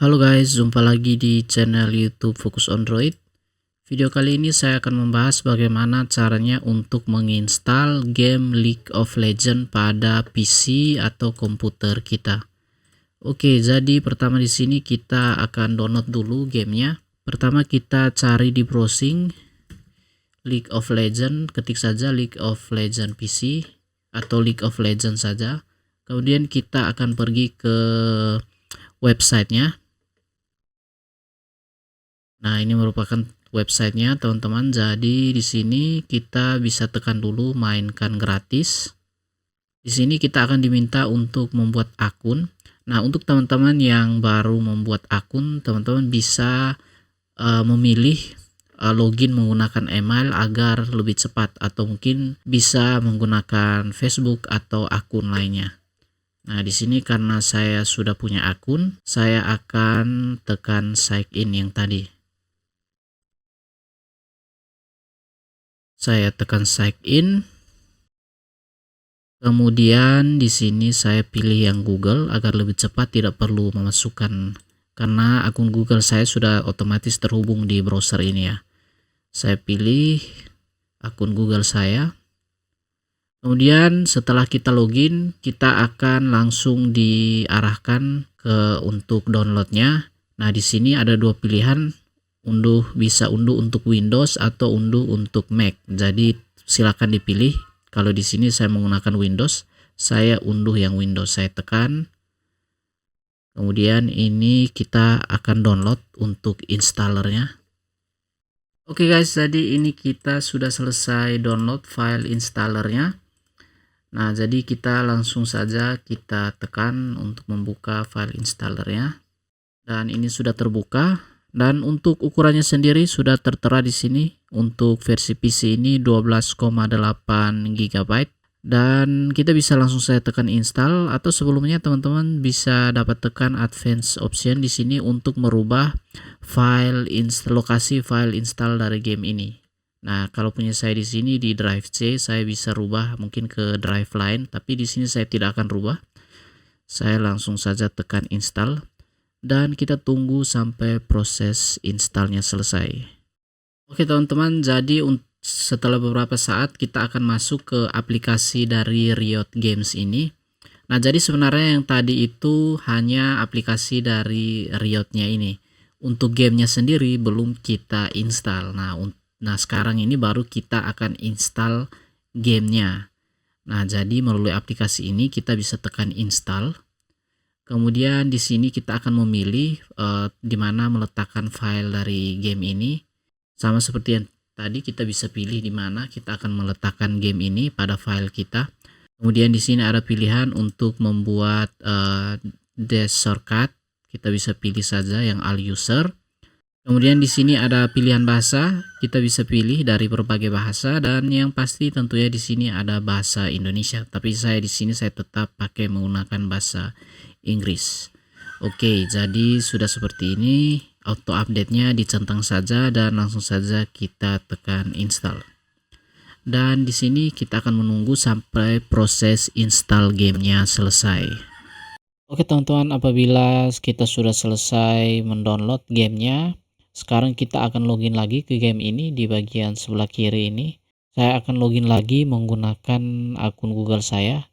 Halo guys, jumpa lagi di channel YouTube Fokus Android. Video kali ini saya akan membahas bagaimana caranya untuk menginstal game League of Legends pada PC atau komputer kita. Oke, jadi pertama di sini kita akan download dulu gamenya. Pertama kita cari di browsing League of Legends, ketik saja League of Legends PC atau League of Legends saja. Kemudian kita akan pergi ke websitenya. Nah, ini merupakan websitenya teman-teman. Jadi di sini kita bisa tekan dulu mainkan gratis. Di sini kita akan diminta untuk membuat akun. Nah, untuk teman-teman yang baru membuat akun, teman-teman bisa memilih login menggunakan email agar lebih cepat, atau mungkin bisa menggunakan Facebook atau akun lainnya. Nah, di sini karena saya sudah punya akun, saya akan tekan sign in yang tadi. Saya tekan sign in. Kemudian di sini saya pilih yang Google agar lebih cepat, tidak perlu memasukkan karena akun Google saya sudah otomatis terhubung di browser ini ya. Saya pilih akun Google saya. Kemudian setelah kita login, kita akan langsung diarahkan ke untuk downloadnya. Nah, di sini ada dua pilihan. Bisa unduh untuk Windows atau unduh untuk Mac. Jadi silakan dipilih. Kalau di sini saya menggunakan Windows, saya unduh yang Windows. Saya tekan. Kemudian ini kita akan download untuk installernya. Oke guys, jadi ini kita sudah selesai download file installernya. Nah, jadi kita langsung saja kita tekan untuk membuka file installernya. Dan ini sudah terbuka. Dan untuk ukurannya sendiri sudah tertera di sini. Untuk versi PC ini 12,8 GB. Dan kita bisa langsung saya tekan install, atau sebelumnya teman-teman bisa dapat tekan advance option di sini untuk merubah lokasi file install dari game ini. Nah, kalau punya saya di sini di drive C, saya bisa rubah mungkin ke drive lain, tapi di sini saya tidak akan rubah. Saya langsung saja tekan install. Dan kita tunggu sampai proses installnya selesai. Oke teman-teman, jadi setelah beberapa saat kita akan masuk ke aplikasi dari Riot Games ini. Nah, jadi sebenarnya yang tadi itu hanya aplikasi dari Riotnya ini. Untuk gamenya sendiri belum kita install. Nah sekarang ini baru kita akan install gamenya. Nah, jadi melalui aplikasi ini kita bisa tekan install. Kemudian di sini kita akan memilih di mana meletakkan file dari game ini. Sama seperti yang tadi, kita bisa pilih di mana kita akan meletakkan game ini pada file kita. Kemudian di sini ada pilihan untuk membuat dash shortcut. Kita bisa pilih saja yang all user. Kemudian di sini ada pilihan bahasa. Kita bisa pilih dari berbagai bahasa, dan yang pasti tentunya di sini ada bahasa Indonesia. Tapi saya di sini saya tetap pakai menggunakan bahasa Inggris. Oke, jadi sudah seperti ini. Auto update-nya dicentang saja dan langsung saja kita tekan install. Dan di sini kita akan menunggu sampai proses install gamenya selesai. Oke teman-teman, apabila kita sudah selesai mendownload gamenya, sekarang kita akan login lagi ke game ini di bagian sebelah kiri ini. Saya akan login lagi menggunakan akun Google saya.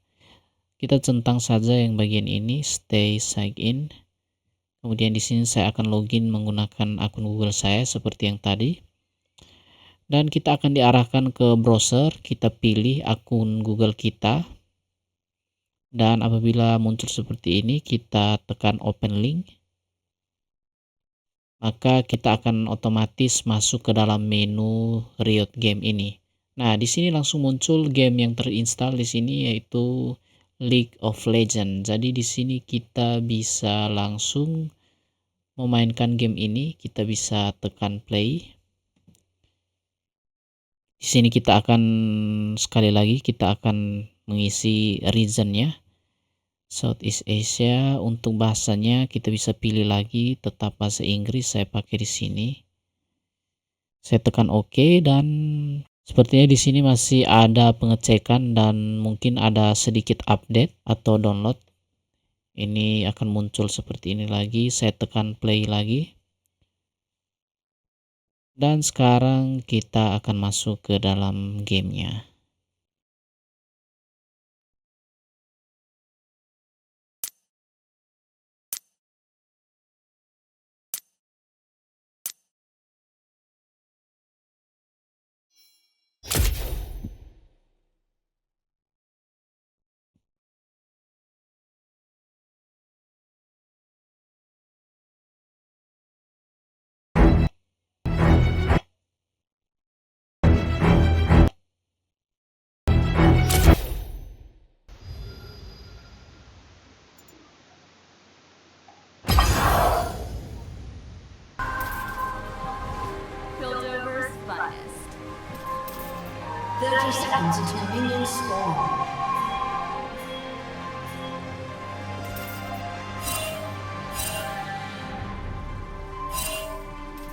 Kita centang saja yang bagian ini, stay sign in. Kemudian di sini saya akan login menggunakan akun Google saya seperti yang tadi. Dan kita akan diarahkan ke browser, kita pilih akun Google kita. Dan apabila muncul seperti ini, kita tekan open link. Maka kita akan otomatis masuk ke dalam menu Riot Game ini. Nah, di sini langsung muncul game yang terinstall di sini, yaitu League of Legends. Jadi di sini kita bisa langsung memainkan game ini. Kita bisa tekan play. Di sini kita akan sekali lagi kita akan mengisi regionnya, Southeast Asia. Untuk bahasanya kita bisa pilih lagi, tetap bahasa Inggris. Saya pakai di sini. Saya tekan OK, dan sepertinya di sini masih ada pengecekan dan mungkin ada sedikit update atau download. Ini akan muncul seperti ini lagi. Saya tekan play lagi. Dan sekarang kita akan masuk ke dalam gamenya. Piltover's finest. 30 seconds until minions spawn.